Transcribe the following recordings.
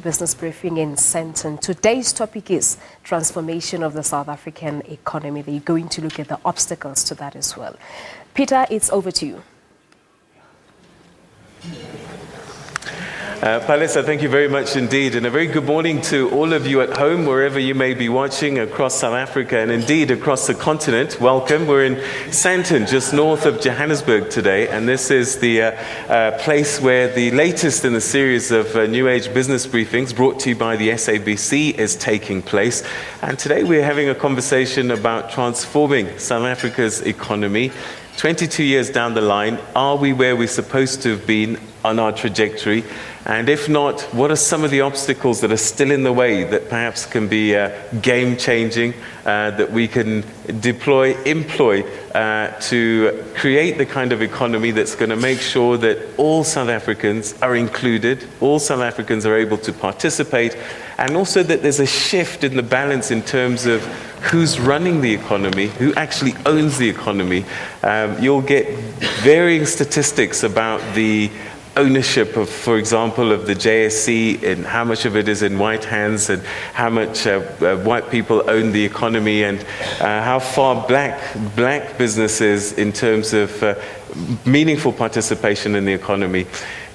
Business briefing in Sandton. Today's topic is transformation of the South African economy. They're going to look at the obstacles to that as well. Peter, it's over to you. Panelist, thank you very much indeed, and a very good morning to all of you at home, wherever you may be watching across South Africa and indeed across the continent. Welcome. We're in Sandton, just north of Johannesburg today, and this is the place where the latest in the series of New Age business briefings brought to you by the SABC is taking place. And today we're having a conversation about transforming South Africa's economy. 22 years down the line, are we where we're supposed to have been on our trajectory? And if not, what are some of the obstacles that are still in the way that perhaps can be game-changing, that we can employ to create the kind of economy that's going to make sure that all South Africans are included, all South Africans are able to participate, and also that there's a shift in the balance in terms of who's running the economy, who actually owns the economy. You'll get varying statistics about the ownership of, for example, of the JSE, and how much of it is in white hands, and how much white people own the economy, and how far black businesses in terms of meaningful participation in the economy.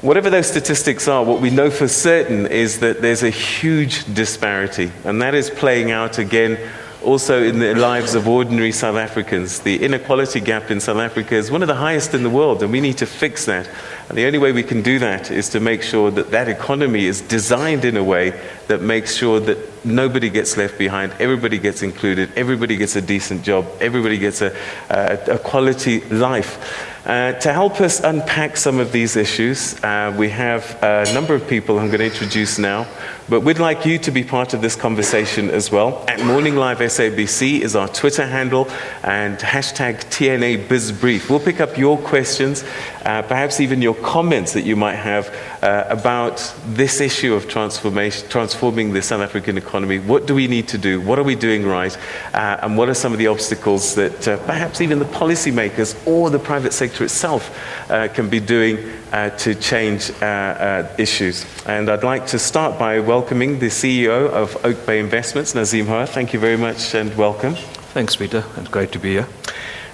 Whatever those statistics are, what we know for certain is that there's a huge disparity, and that is playing out again also in the lives of ordinary South Africans. The inequality gap in South Africa is one of the highest in the world, and we need to fix that. And the only way we can do that is to make sure that that economy is designed in a way that makes sure that nobody gets left behind, everybody gets included, everybody gets a decent job, everybody gets a quality life. To help us unpack some of these issues, we have a number of people I'm going to introduce now, but we'd like you to be part of this conversation as well. At Morning Live SABC is our Twitter handle, and hashtag TNA BizBrief. We'll pick up your questions, perhaps even your comments that you might have about this issue of transforming the South African economy. What do we need to do? What are we doing right? And what are some of the obstacles that perhaps even the policymakers or the private sector itself can be doing to change issues? And I'd like to start by welcoming the CEO of Oakbay Investments, Nazeem Howa. Thank you very much and welcome. Thanks, Peter. It's great to be here.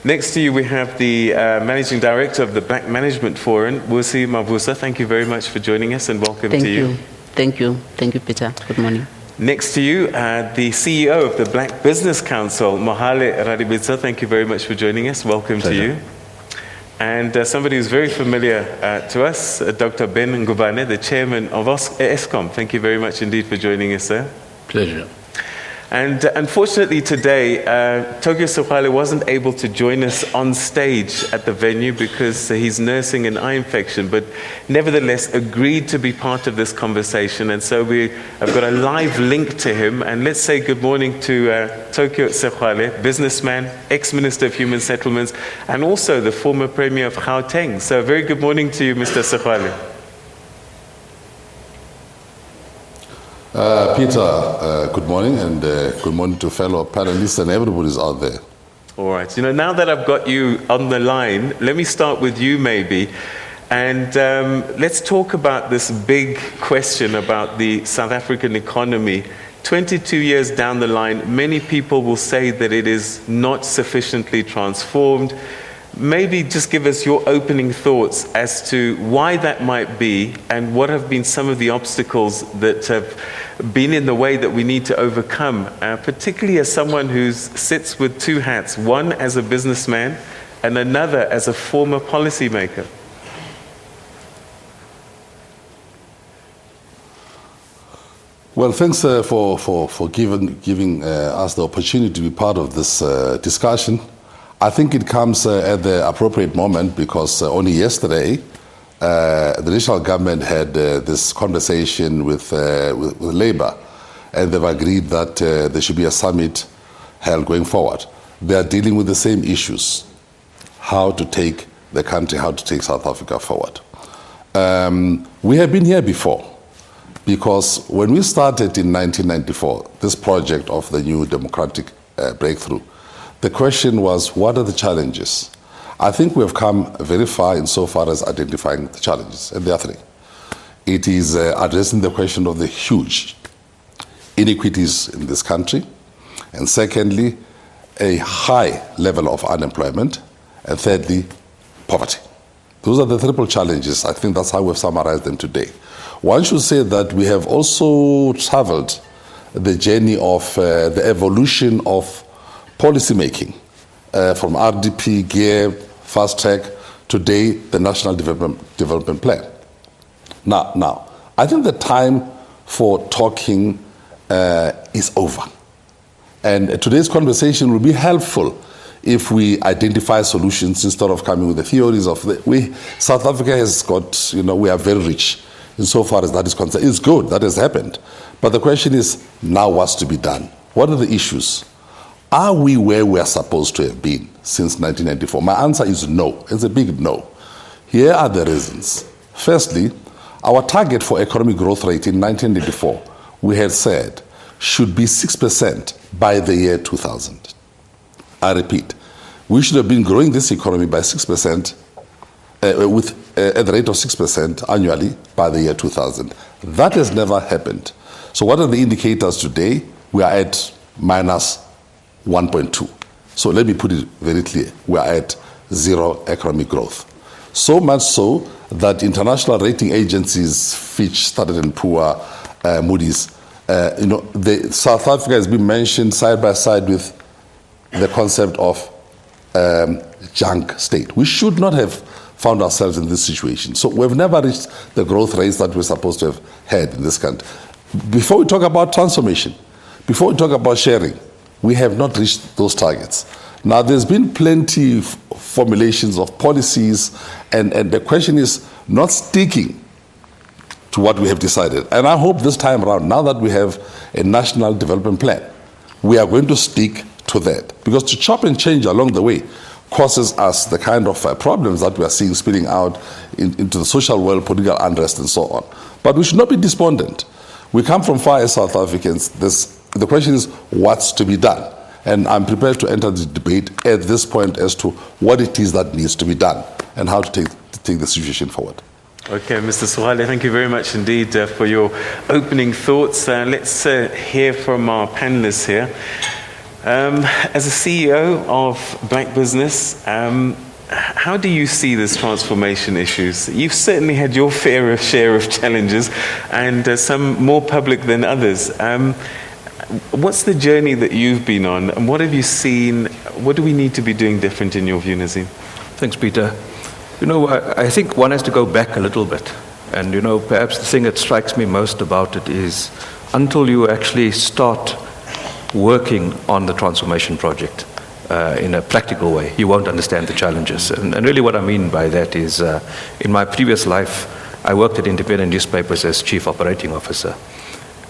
Next to you, we have the Managing Director of the Black Management Forum, Vusi Mavusa. Thank you very much for joining us and welcome to you. Thank you, Peter. Good morning. Next to you, the CEO of the Black Business Council, Mohale Ralebitso. Thank you very much for joining us. Welcome to you. And somebody who's very familiar to us, Dr. Ben Ngubane, the Chairman of Eskom. Thank you very much indeed for joining us, sir. Pleasure. And unfortunately today, Toyko wasn't able to join us on stage at the venue because he's nursing an eye infection, but nevertheless agreed to be part of this conversation. And so I've got a live link to him. And let's say good morning to Toyko Sexwale, businessman, ex-Minister of Human Settlements, and also the former Premier of Gauteng. So very good morning to you, Mr. Sexwale. Peter, good morning, and good morning to fellow panelists and everybody's out there. All right. Now that I've got you on the line, let me start with you maybe. And let's talk about this big question about the South African economy. 22 years down the line, many people will say that it is not sufficiently transformed. Maybe just give us your opening thoughts as to why that might be and what have been some of the obstacles that have been in the way that we need to overcome, particularly as someone who sits with two hats, one as a businessman and another as a former policymaker. Well, thanks for giving us the opportunity to be part of this discussion. I think it comes at the appropriate moment because only yesterday the national government had this conversation with Labour, and they've agreed that there should be a summit held going forward. They are dealing with the same issues, how to take the country, how to take South Africa forward. We have been here before because when we started in 1994, this project of the new democratic breakthrough, the question was, what are the challenges? I think we have come very far insofar as identifying the challenges, and there are three. It is addressing the question of the huge inequities in this country. And secondly, a high level of unemployment. And thirdly, poverty. Those are the triple challenges. I think that's how we've summarized them today. One should say that we have also traveled the journey of the evolution of policy making from RDP, GEAR, Fast Track, today the National Development Plan. Now, I think the time for talking is over. And today's conversation will be helpful if we identify solutions instead of coming with the theories of South Africa has got, we are very rich insofar as that is concerned. It's good, that has happened. But the question is, now what's to be done? What are the issues? Are we where we are supposed to have been since 1994? My answer is no. It's a big no. Here are the reasons. Firstly, our target for economic growth rate in 1984, we had said, should be 6% by the year 2000. I repeat, we should have been growing this economy by 6%, at the rate of 6% annually by the year 2000. That has never happened. So what are the indicators today? We are at minus 1.2. So let me put it very clear. We are at zero economic growth. So much so that international rating agencies, Fitch, Standard & Poor, Moody's, South Africa has been mentioned side by side with the concept of junk state. We should not have found ourselves in this situation. So we've never reached the growth rates that we're supposed to have had in this country. Before we talk about transformation, before we talk about sharing, we have not reached those targets. Now, there's been plenty of formulations of policies, and the question is not sticking to what we have decided. And I hope this time around, now that we have a national development plan, we are going to stick to that. Because to chop and change along the way causes us the kind of problems that we are seeing spilling out into the social world, political unrest, and so on. But we should not be despondent. We come from far as South Africans. The question is, what's to be done? And I'm prepared to enter the debate at this point as to what it is that needs to be done and how to take the situation forward. Okay, Mr. Mohale, thank you very much indeed for your opening thoughts. Let's hear from our panelists here. As a CEO of Black Business, how do you see this transformation issues? You've certainly had your fair share of challenges, and some more public than others. What's the journey that you've been on, and what have you seen? What do we need to be doing different in your view, Nazeem? Thanks, Peter. I think one has to go back a little bit. And, perhaps the thing that strikes me most about it is until you actually start working on the transformation project in a practical way, you won't understand the challenges. And really what I mean by that is, in my previous life, I worked at independent newspapers as chief operating officer.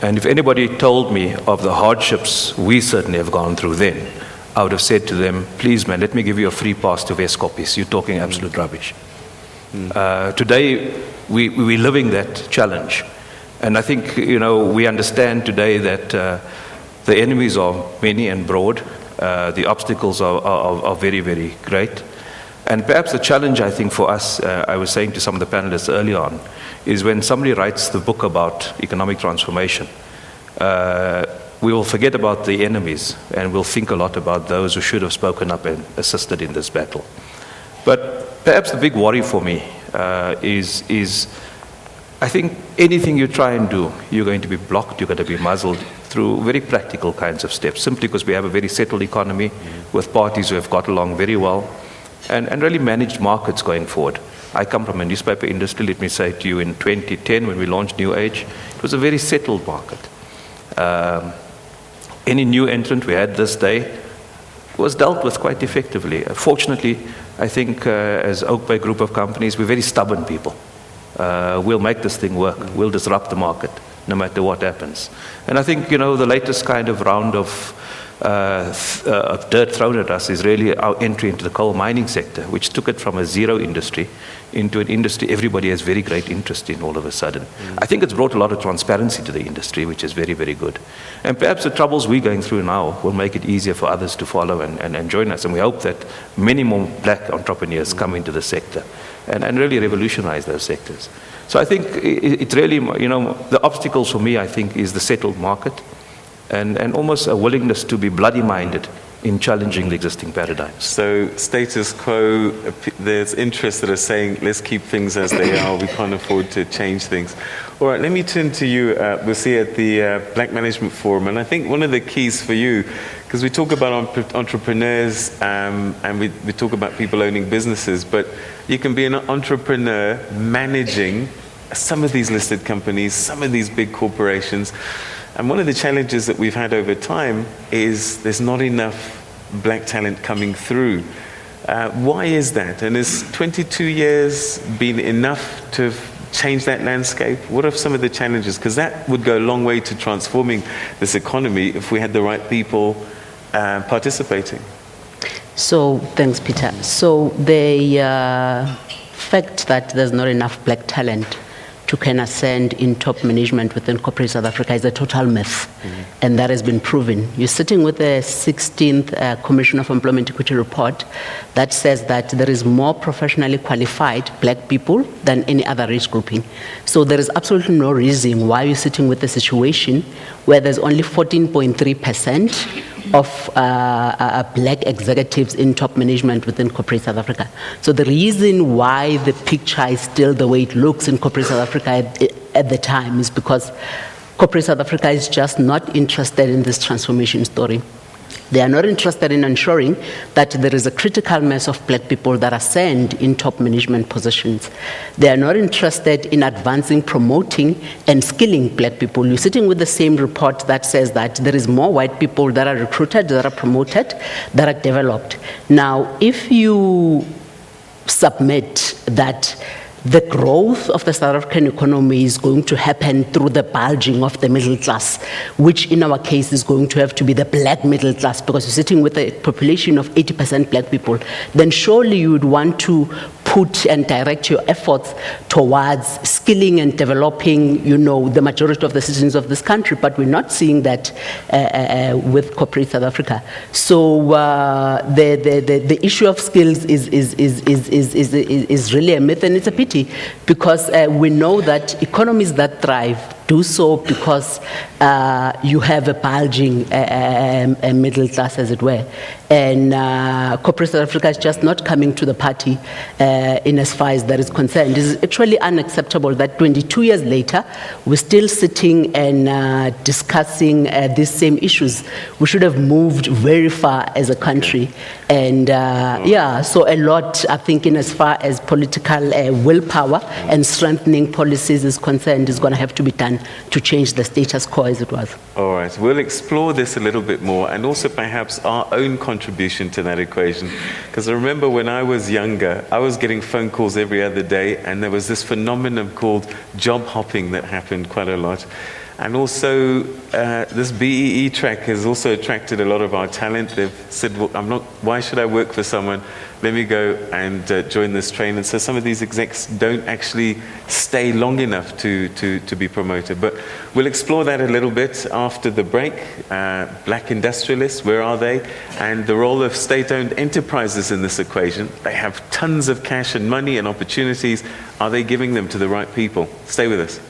And if anybody told me of the hardships we certainly have gone through then, I would have said to them, please, man, let me give you a free pass to Eskom. You're talking absolute rubbish. Today, we're living that challenge. And I think, we understand today that the enemies are many and broad. The obstacles are very, very great. And perhaps the challenge, I think, for us, I was saying to some of the panelists early on, is when somebody writes the book about economic transformation, we will forget about the enemies and we'll think a lot about those who should have spoken up and assisted in this battle. But perhaps the big worry for me is I think anything you try and do, you're going to be blocked, you're going to be muzzled through very practical kinds of steps, simply because we have a very settled economy with parties who have got along very well and really managed markets going forward. I come from a newspaper industry, let me say to you, in 2010 when we launched New Age, it was a very settled market. Any new entrant we had this day was dealt with quite effectively. Fortunately, I think as Oakbay group of companies, we're very stubborn people. We'll make this thing work. We'll disrupt the market no matter what happens. And I think, the latest kind of round of dirt thrown at us is really our entry into the coal mining sector, which took it from a zero industry into an industry everybody has very great interest in all of a sudden. I think it's brought a lot of transparency to the industry, which is very, very good. And perhaps the troubles we're going through now will make it easier for others to follow and join us. And we hope that many more black entrepreneurs come into the sector and really revolutionize those sectors. So I think it really, the obstacles for me, I think, is the settled market and almost a willingness to be bloody-minded in challenging the existing paradigms. So status quo, there's interests that are saying, let's keep things as they are, we can't afford to change things. All right, let me turn to you, Busi, at the Black Management Forum, and I think one of the keys for you, because we talk about entrepreneurs and we talk about people owning businesses, but you can be an entrepreneur managing some of these listed companies, some of these big corporations. And one of the challenges that we've had over time is there's not enough black talent coming through. Why is that? And has 22 years been enough to change that landscape? What are some of the challenges? Because that would go a long way to transforming this economy if we had the right people participating. So, thanks, Peter. So, the fact that there's not enough black talent to can ascend in top management within corporate South Africa is a total myth, and that has been proven. You're sitting with the 16th Commission of Employment Equity report that says that there is more professionally qualified black people than any other race grouping. So there is absolutely no reason why you're sitting with a situation where there's only 14.3% of black executives in top management within corporate South Africa. So the reason why the picture is still the way it looks in corporate South Africa at the time is because corporate South Africa is just not interested in this transformation story. They are not interested in ensuring that there is a critical mass of black people that ascend in top management positions. They are not interested in advancing, promoting, and skilling black people. You're sitting with the same report that says that there is more white people that are recruited, that are promoted, that are developed. Now, if you submit that the growth of the South African economy is going to happen through the bulging of the middle class, which in our case is going to have to be the black middle class, because you're sitting with a population of 80% black people, then surely you would want to put and direct your efforts towards skilling and developing, the majority of the citizens of this country. But we're not seeing that with corporate South Africa. So the issue of skills is really a myth, and it's a pity, because we know that economies that thrive do so because you have a bulging middle class, as it were. And corporate South Africa is just not coming to the party in as far as that is concerned. It is actually unacceptable that 22 years later, we're still sitting and discussing these same issues. We should have moved very far as a country. And so a lot, I think, in as far as political willpower and strengthening policies is concerned, is going to have to be done to change the status quo as it was. All right, we'll explore this a little bit more, and also perhaps our own contribution to that equation. Because I remember when I was younger, I was getting phone calls every other day, and there was this phenomenon called job hopping that happened quite a lot. And also, this BEE track has also attracted a lot of our talent. They've said, well, why should I work for someone? Let me go and join this train. And so some of these execs don't actually stay long enough to be promoted. But we'll explore that a little bit after the break. Black industrialists, where are they? And the role of state-owned enterprises in this equation. They have tons of cash and money and opportunities. Are they giving them to the right people? Stay with us.